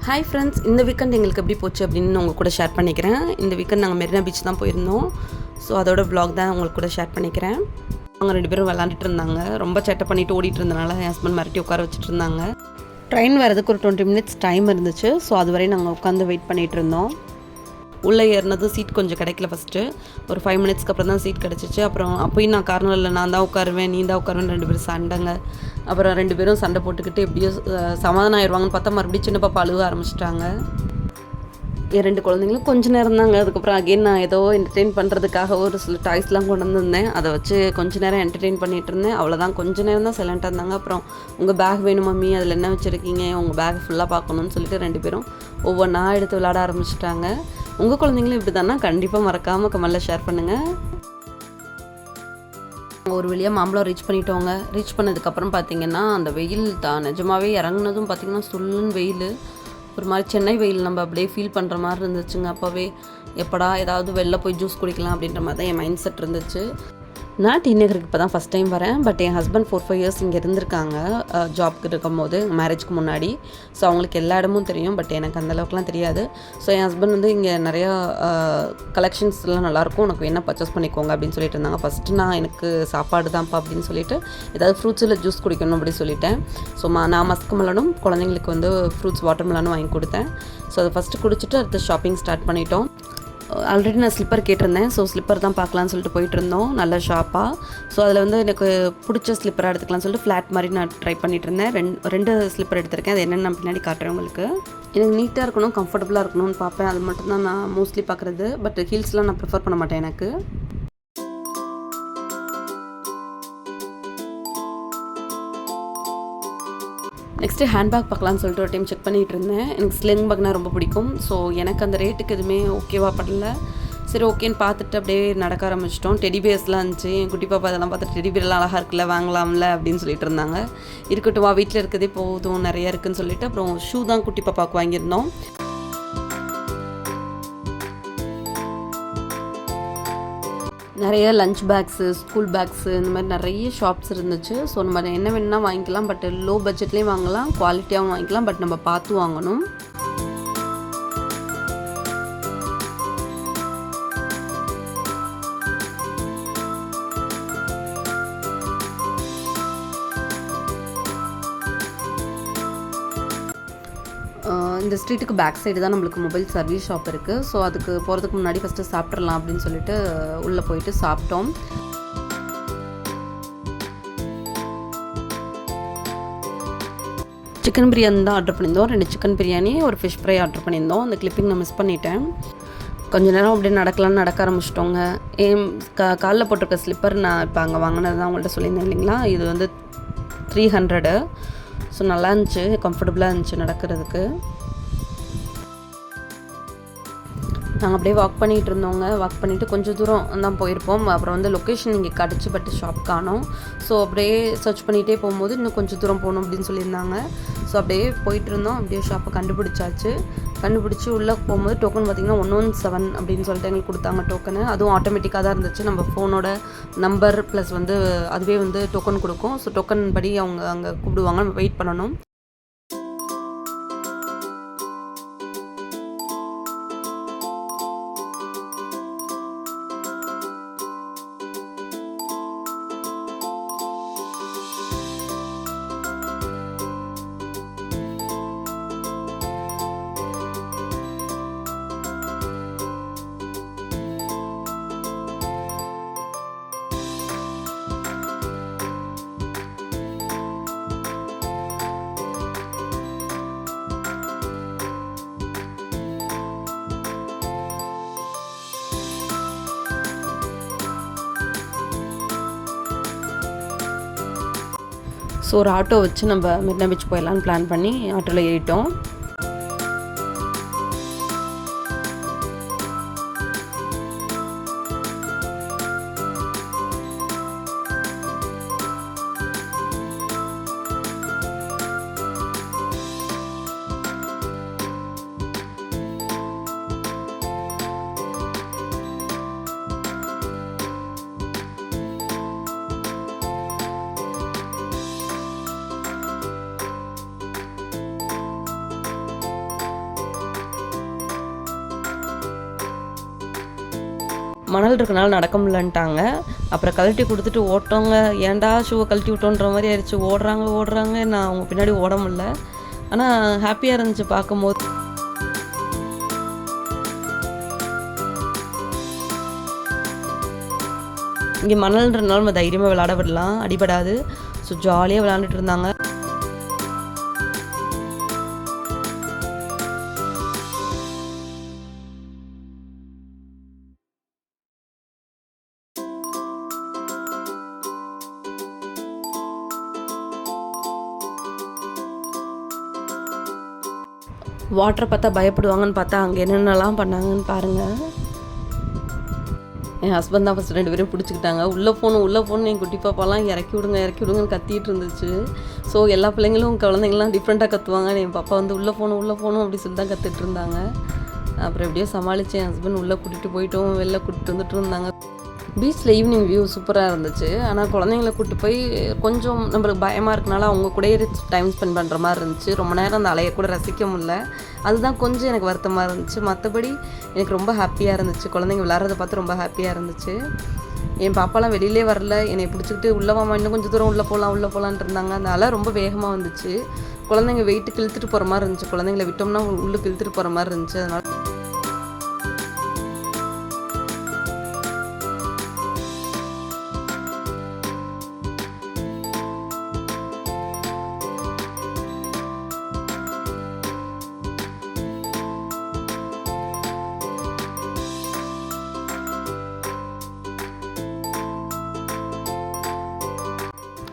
Hi friends, இந்த weekend எங்களுக்கு எப்படி போச்சு அப்படின்னு உங்கள் கூட ஷேர் பண்ணிக்கிறேன். இந்த வீக்கெண்ட் நாங்கள் மெரினா பீச் தான் போயிருந்தோம். ஸோ அதோட vlog தான் உங்களுக்கு கூட ஷேர் பண்ணிக்கிறேன். அவங்க 2 பேரும் விளாண்டுட்டு இருந்தாங்க. ரொம்ப சேட்டை பண்ணிவிட்டு ஓடிட்டு இருந்தனால என் ஹஸ்பண்ட் மிரட்டி உட்கார வச்சுட்டு இருந்தாங்க. ட்ரெயின் வரதுக்கு ஒரு 20 மினிட்ஸ் டைம் இருந்துச்சு. ஸோ அது வரை நாங்கள் உட்காந்து வெயிட் பண்ணிகிட்டு இருந்தோம். உள்ளே ஏறினது சீட் கொஞ்சம் கிடைக்கல. ஃபஸ்ட்டு ஒரு 5 மினிட்ஸ்க்கு அப்புறம் தான் சீட் கிடச்சிச்சு. அப்புறம் அப்போயும் நான் கார்னரில் நான் தான் உட்காருவேன், நீ தான் உட்காருவேன், 2 பேரும் சண்டைங்க. அப்புறம் 2 பேரும் சண்டை போட்டுக்கிட்டு எப்படியோ சமாதானம் ஆயிடுவாங்கன்னு பார்த்தா மறுபடியும் சின்ன பாப்பா அழுக ஆரம்பிச்சிட்டாங்க. என் 2 குழந்தைங்களும் கொஞ்சம் நேரம் தாங்க. அதுக்கப்புறம் அகெயின் நான் ஏதோ என்டர்டெயின் பண்ணுறதுக்காக ஒரு சில டாய்ஸ்லாம் கொண்டு வந்திருந்தேன். அதை வச்சு கொஞ்சம் நேரம் என்டர்டெயின் பண்ணிகிட்டு இருந்தேன். அவ்வளோதான், கொஞ்சம் நேரம் தான் சைலண்ட்டாக இருந்தாங்க. அப்புறம் உங்கள் பேக் வேணும் மம்மி, அதில் என்ன வச்சுருக்கீங்க, உங்கள் பேக் ஃபுல்லாக பார்க்கணுன்னு சொல்லிட்டு 2 பேரும் ஒவ்வொன்றா எடுத்து விளையாட ஆரம்பிச்சிட்டாங்க. உங்கள் குழந்தைங்களும் இப்படி தானே? கண்டிப்பாக மறக்காமல் கமெண்ட்டில் ஷேர் பண்ணுங்கள். ஒரு வழியாக மாம்பழம் ரீச் பண்ணிட்டோங்க. ரீச் பண்ணதுக்கப்புறம் பார்த்திங்கன்னா அந்த வெயில் தான் நிஜமாகவே இறங்குனதும் பார்த்திங்கன்னா சுல்லுன்னு வெயில். ஒரு மாதிரி சென்னை வெயில் நம்ம அப்படியே ஃபீல் பண்ணுற மாதிரி இருந்துச்சுங்க. அப்போவே எப்படா ஏதாவது வெளில போய் ஜூஸ் குடிக்கலாம் அப்படின்ற மாதிரி தான் என் மைண்ட் செட் இருந்துச்சு. நான் டி நகருக்கு இப்போ தான் ஃபஸ்ட் டைம் வரேன். பட் என் ஹஸ்பண்ட் 4-5 இயர்ஸ் இங்கே இருந்திருக்காங்க ஜாப்க்கு இருக்கும்போது, மேரேஜ்க்கு முன்னாடி. ஸோ அவங்களுக்கு எல்லா இடமும் தெரியும். பட் எனக்கு அந்தளவுக்குலாம் தெரியாது. ஸோ என் ஹஸ்பண்ட் வந்து இங்கே நிறையா கலெக்ஷன்ஸ்லாம் நல்லாயிருக்கும், உனக்கு என்ன பர்ச்சேஸ் பண்ணிக்கோங்க அப்படின்னு சொல்லிட்டு இருந்தாங்க. ஃபஸ்ட்டு நான் எனக்கு சாப்பாடு தான்ப்பா அப்படின்னு சொல்லிட்டு ஏதாவது ஃப்ரூட்ஸில் ஜூஸ் குடிக்கணும் அப்படின்னு சொல்லிட்டேன். ஸோ நான் மஸ்க் மெலனும் குழந்தைங்களுக்கு வந்து ஃப்ரூட்ஸ் வாட்டர் மெலனும் வாங்கி கொடுத்தேன். ஸோ அதை ஃபஸ்ட்டு குடிச்சிட்டு அடுத்து ஷாப்பிங் ஸ்டார்ட் பண்ணிட்டோம். ஆல்ரெடி நான் ஸ்லிப்பர் கேட்டிருந்தேன். ஸோ ஸ்லிப்பர் தான் பார்க்கலான்னு சொல்லிட்டு போயிட்டுருந்தோம், நல்ல ஷாப்பாக. ஸோ அதில் வந்து எனக்கு பிடிச்ச ஸ்லிப்பராக எடுத்துக்கலாம்னு சொல்லிட்டு ஃப்ளாட் மாதிரி நான் ட்ரை பண்ணிகிட்டு இருந்தேன். ரெண்டு ஸ்லிப்பர் எடுத்திருக்கேன். அது என்னென்னு நான் பின்னாடி காட்டுறேன் உங்களுக்கு. எனக்கு நீட்டாக இருக்கணும், கம்ஃபர்டபுளாக இருக்கணும்னு பார்ப்பேன். அது மட்டும்தான் நான் மோஸ்ட்லி பார்க்குறது. பட் ஹீல்ஸ்லாம் நான் ப்ரிஃபர் பண்ண மாட்டேன். எனக்கு நெக்ஸ்ட்டு ஹேண்ட்பேக் பார்க்கலான்னு சொல்லிட்டு ஒரு டைம் செக் பண்ணிகிட்டு இருந்தேன். எனக்கு ஸ்லிங் பேக்னால் ரொம்ப பிடிக்கும். ஸோ எனக்கு அந்த ரேட்டுக்கு எதுவுமே ஓகேவா படல. சரி ஓகேன்னு பார்த்துட்டு அப்படியே நடக்க ஆரம்பிச்சிட்டோம். டெடி பேர்ஸ்லாம் இருந்துச்சு. என் குட்டி பாப்பா அதெல்லாம் பார்த்துட்டு டெடி பேர்லாம் அழகாக இருக்குல்ல, வாங்கலாம்ல அப்படின்னு சொல்லிட்டு இருந்தாங்க. இருக்கட்டும் வா, வீட்டில் இருக்கிறதே போதும், நிறையா இருக்குதுன்னு சொல்லிட்டு அப்புறம் ஷூ தான் குட்டி பாப்பாவுக்கு வாங்கியிருந்தோம். நிறைய லஞ்ச் பேக்ஸு, ஸ்கூல் பேக்ஸு, இந்த மாதிரி நிறைய ஷாப்ஸ் இருந்துச்சு. ஸோ நம்ம என்ன வேணும்னா வாங்கிக்கலாம். பட் லோ பட்ஜெட்லேயும் வாங்கலாம், குவாலிட்டியாகவும் வாங்கிக்கலாம். பட் நம்ம பார்த்து வாங்கணும். இந்த ஸ்ட்ரீட்டுக்கு பேக் சைடு தான் நம்மளுக்கு மொபைல் சர்வீஸ் ஷாப் இருக்குது. ஸோ அதுக்கு போகிறதுக்கு முன்னாடி ஃபஸ்ட்டு சாப்பிட்றலாம் அப்படின்னு சொல்லிட்டு உள்ளே போயிட்டு சாப்பிட்டோம். சிக்கன் பிரியாணி தான் ஆர்டர் பண்ணியிருந்தோம். 2 சிக்கன் பிரியாணி, ஒரு ஃபிஷ் ஃப்ரை ஆர்டர் பண்ணியிருந்தோம். அந்த கிளிப்பிங் நான் மிஸ் பண்ணிட்டேன். கொஞ்சம் நேரம் அப்படியே நடக்க ஆரம்பிச்சிட்டோங்க. காலில் போட்டிருக்க ஸ்லிப்பர் நான் இப்போ அங்கே வாங்கினது தான் உங்கள்கிட்ட சொல்லியிருந்தேன் இல்லைங்களா. இது வந்து 300. ஸோ நல்லா இருந்துச்சு, கம்ஃபர்டபுளாக இருந்துச்சு நடக்கிறதுக்கு. நாங்கள் அப்படியே வாக் பண்ணிகிட்டு இருந்தோங்க. வாக் பண்ணிவிட்டு கொஞ்சம் தூரம் தான் போயிருப்போம். அப்புறம் வந்து லொக்கேஷன் இங்கே கிடச்சி, பட் ஷாப் காணோம். ஸோ அப்படியே சர்ச் பண்ணிகிட்டே போகும்போது இன்னும் கொஞ்சம் தூரம் போகணும் அப்படின்னு சொல்லியிருந்தாங்க. ஸோ அப்படியே போயிட்டு இருந்தோம். அப்படியே ஷாப்பை கண்டுபிடிச்சி உள்ளே போகும்போது டோக்கன் பார்த்திங்கன்னா 117 அப்படின்னு சொல்லிட்டு எங்களுக்கு கொடுத்தாங்க டோக்கனு. அதுவும் ஆட்டோமேட்டிக்காக தான் இருந்துச்சு. நம்ம ஃபோனோட நம்பர் ப்ளஸ் வந்து அதுவே வந்து டோக்கன் கொடுக்கும். ஸோ டோக்கன் படி அவங்க அங்கே கூப்பிடுவாங்க, நம்ம வெயிட் பண்ணணும். ஸோ ஒரு ஆட்டோ வச்சு நம்ம மெரினா பீச் போயிடலான்னு பிளான் பண்ணி ஆட்டோவில் ஏறிட்டோம். மணல் இருக்கனால நடக்க முடியலன்ட்டாங்க. அப்புறம் கழட்டி கொடுத்துட்டு ஓட்டோங்க. ஏன்டா ஷூவை கழட்டி விட்டோன்ற மாதிரி ஆயிடுச்சு. ஓடுறாங்க நான் அவங்க பின்னாடி ஓட முடியல. ஆனால் ஹாப்பியாக இருந்துச்சு பார்க்கும்போது. இங்கே மணல்ன்றனால நம்ம தைரியமாக விளையாட விடலாம், அடிபடாது. ஸோ ஜாலியாக விளையாண்டுட்டு இருந்தாங்க. வாட்டரை பார்த்தா பயப்படுவாங்கன்னு பார்த்தா அங்கே என்னென்னலாம் பண்ணாங்கன்னு பாருங்கள். என் ஹஸ்பண்ட் தான் ஃபஸ்ட் 2 பேரும் பிடிச்சிக்கிட்டாங்க. உள்ளே போகணும் என் குட்டி பாப்பாலாம் இறக்கி விடுங்கன்னு கத்திட்டு இருந்துச்சு. ஸோ எல்லா பிள்ளைங்களும் குழந்தைங்களாம் டிஃப்ரெண்ட்டாக கற்றுவாங்க. என் பாப்பா வந்து உள்ளே போகணும் அப்படி சொல்லி தான் கற்றுட்டு இருந்தாங்க. அப்புறம் எப்படியோ சமாளித்து என் ஹஸ்பண்ட் உள்ளே கூட்டிகிட்டு போயிட்டோம். வெளில கூட்டிகிட்டு வந்துட்டு இருந்தாங்க. பீச்சில் ஈவினிங் வியூ சூப்பராக இருந்துச்சு. ஆனால் குழந்தைங்கள கூப்பிட்டு போய் கொஞ்சம் நம்மளுக்கு பயமாக இருக்கனால அவங்க கூடயே டைம் ஸ்பெண்ட் பண்ணுற மாதிரி இருந்துச்சு. ரொம்ப நேரம் அந்த அலையை கூட ரசிக்க முடியல. அதுதான் கொஞ்சம் எனக்கு வருத்தமாக இருந்துச்சு. மற்றபடி எனக்கு ரொம்ப ஹாப்பியாக இருந்துச்சு. குழந்தைங்க விளையாடுறத பார்த்து ரொம்ப ஹாப்பியாக இருந்துச்சு. என் பாப்பாலாம் வெளியிலே வரல. என்னை பிடிச்சிக்கிட்டு உள்ளே வாமா, இன்னும் கொஞ்சம் தூரம் உள்ளே போகலான்ட்டு இருந்தாங்க. அந்த அலை ரொம்ப வேகமாக வந்துச்சு. குழந்தைங்க வெயிட்டு கிழித்துட்டு போகிற மாதிரி இருந்துச்சு. குழந்தைங்கள விட்டோம்னா உள்ளே கிழித்துட்டு போகிற மாதிரி இருந்துச்சு.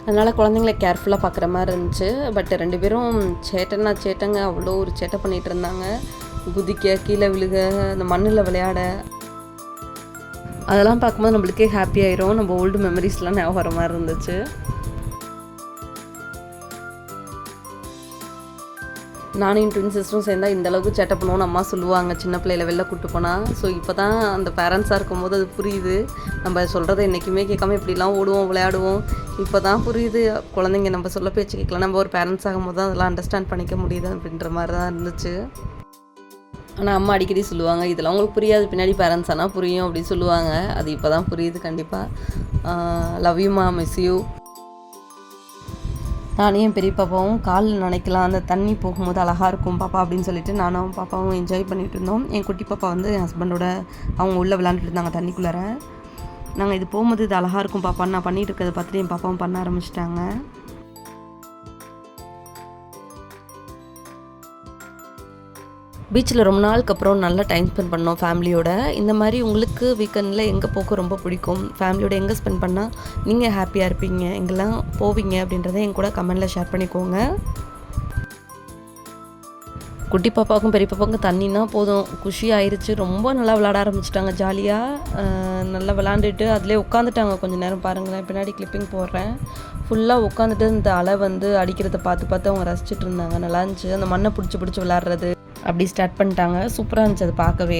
அதனால் குழந்தைங்கள கேர்ஃபுல்லாக பார்க்குற மாதிரி இருந்துச்சு. பட் 2 பேரும் சேட்டைங்க அவ்வளோ ஒரு சேட்டை பண்ணிகிட்டு இருந்தாங்க. குதிக்க, கீழே விழுக, அந்த மண்ணில் விளையாட, அதெல்லாம் பார்க்கும்போது நம்மளுக்கே ஹாப்பி ஆயிரும். நம்ம ஓல்டு மெமரிஸ்லாம் ஞாபகம் வர மாதிரி இருந்துச்சு. நானும் என் ட்வின் சிஸ்டரும் சேர்ந்தால் இந்தளவுக்கு சேட்டை பண்ணுவோன்னு அம்மா சொல்லுவாங்க சின்ன பிள்ளையில வெளில கூப்பிட்டு போனால். ஸோ இப்போ தான் அந்த பேரண்ட்ஸாக இருக்கும்போது அது புரியுது. நம்ம சொல்கிறத என்றைக்குமே கேட்காம இப்படிலாம் ஓடுவோம் விளையாடுவோம். இப்போ தான் புரியுது, குழந்தைங்க நம்ம சொல்ல பேச்சு கேட்கலாம். நம்ம ஒரு பேரண்ட்ஸ் ஆகும்போது தான் அதெல்லாம் அண்டர்ஸ்டாண்ட் பண்ணிக்க முடியுது அப்படின்ற மாதிரி தான் இருந்துச்சு. ஆனால் அம்மா அடிக்கடி சொல்லுவாங்க, இதெல்லாம் உங்களுக்கு புரியாது, பின்னாடி பேரண்ட்ஸ் ஆனால் புரியும் அப்படின்னு சொல்லுவாங்க. அது இப்போ தான் புரியுது கண்டிப்பாக. லவ் யூ மா, மிஸ் யூ. நானும் என் பெரிய பாப்பாவும் காலில் நினைக்கலாம், அந்த தண்ணி போகும்போது அழகாக இருக்கும் பாப்பா அப்படின்னு சொல்லிட்டு நானும் பாப்பாவும் என்ஜாய் பண்ணிகிட்டு இருந்தோம். என் குட்டி பாப்பா வந்து என் ஹஸ்பண்டோட அவங்க உள்ளே விளாண்டுட்டு இருந்தாங்க தண்ணிக்குள்ளார. நாங்கள் இது போகும்போது இது அழகாக இருக்கும் பாப்பான்னு நான் பண்ணிகிட்டு இருக்கிறத பார்த்துட்டு என் பாப்பாவும் பண்ண ஆரம்பிச்சிட்டாங்க. பீச்சில் ரொம்ப நாளுக்கு அப்புறம் நல்லா டைம் ஸ்பெண்ட் பண்ணோம் ஃபேமிலியோட. இந்த மாதிரி உங்களுக்கு வீக்கெண்டில் எங்கே போக ரொம்ப பிடிக்கும், ஃபேமிலியோட எங்கே ஸ்பெண்ட் பண்ணால் நீங்கள் ஹாப்பியாக இருப்பீங்க, எங்கெல்லாம் போவீங்க அப்படின்றத என் கூட கமெண்டில் ஷேர் பண்ணிக்கோங்க. குட்டி பாப்பாவுக்கும் பெரிய பாப்பாவுக்கும் தண்ணினா போதும் குஷி ஆயிடுச்சு. ரொம்ப நல்லா விளாட ஆரம்பிச்சிட்டாங்க. ஜாலியாக நல்லா விளாண்டுட்டு அதிலே உட்காந்துட்டாங்க கொஞ்சம் நேரம். பாருங்களேன், பின்னாடி கிளிப்பிங் போடுறேன். ஃபுல்லாக உட்காந்துட்டு இந்த அலை வந்து அடிக்கிறத பார்த்து அவங்க ரசிச்சுட்டு இருந்தாங்க. நல்லா இருந்துச்சு. அந்த மண்ணை பிடிச்சி விளாட்றது அப்படி ஸ்டார்ட் பண்ணிட்டாங்க. சூப்பராக இருந்துச்சு அது பார்க்கவே.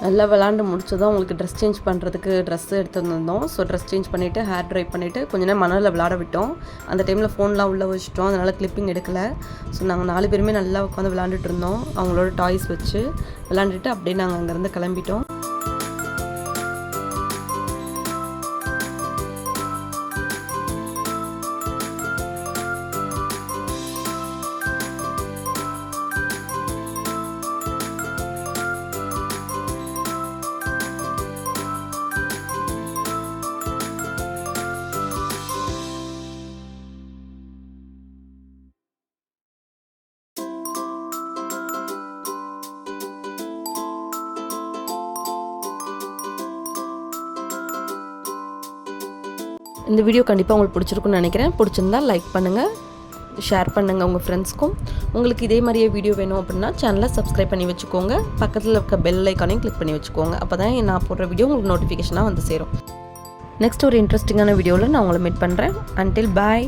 நல்லா விளாண்டு முடிச்சதும் அவங்களுக்கு ட்ரெஸ் சேஞ்ச் பண்ணுறதுக்கு ட்ரெஸ் எடுத்து வந்திருந்தோம். ஸோ ட்ரெஸ் சேஞ்ச் பண்ணிவிட்டு ஹேர் ட்ரை பண்ணிவிட்டு கொஞ்ச நேரம் மணலில் விளாட விட்டோம். அந்த டைமில் ஃபோன்லாம் உள்ளே வச்சுட்டோம், அதனால் கிளிப்பிங் எடுக்கலை. ஸோ நாங்கள் 4 பேருமே நல்லா உட்காந்து விளாண்டுட்டு இருந்தோம். அவங்களோட டாய்ஸ் வச்சு விளாண்டுட்டு அப்படியே நாங்கள் அங்கேருந்து கிளம்பிட்டோம். இந்த வீடியோ கண்டிப்பாக உங்களுக்கு பிடிச்சிருக்குன்னு நினைக்கிறேன். பிடிச்சிருந்தா லைக் பண்ணுங்கள், ஷேர் பண்ணுங்கள் உங்கள் ஃப்ரெண்ட்ஸ்க்கும். உங்களுக்கு இதே மாதிரியே வீடியோ வேணும் அப்படின்னா சேனலை சப்ஸ்கிரைப் பண்ணி வச்சுக்கோங்க. பக்கத்தில் இருக்க பெல் ஐக்கானையும் கிளிக் பண்ணி வச்சுக்கோங்க. அப்போ தான் நான் போடுற வீடியோ உங்களுக்கு நோட்டிஃபிகேஷனாக வந்து சேரும். நெக்ஸ்ட் ஒரு இன்ட்ரெஸ்டிங்கான வீடியோவில் நான் உங்களை மீட் பண்ணுறேன். அன்டில் பாய்.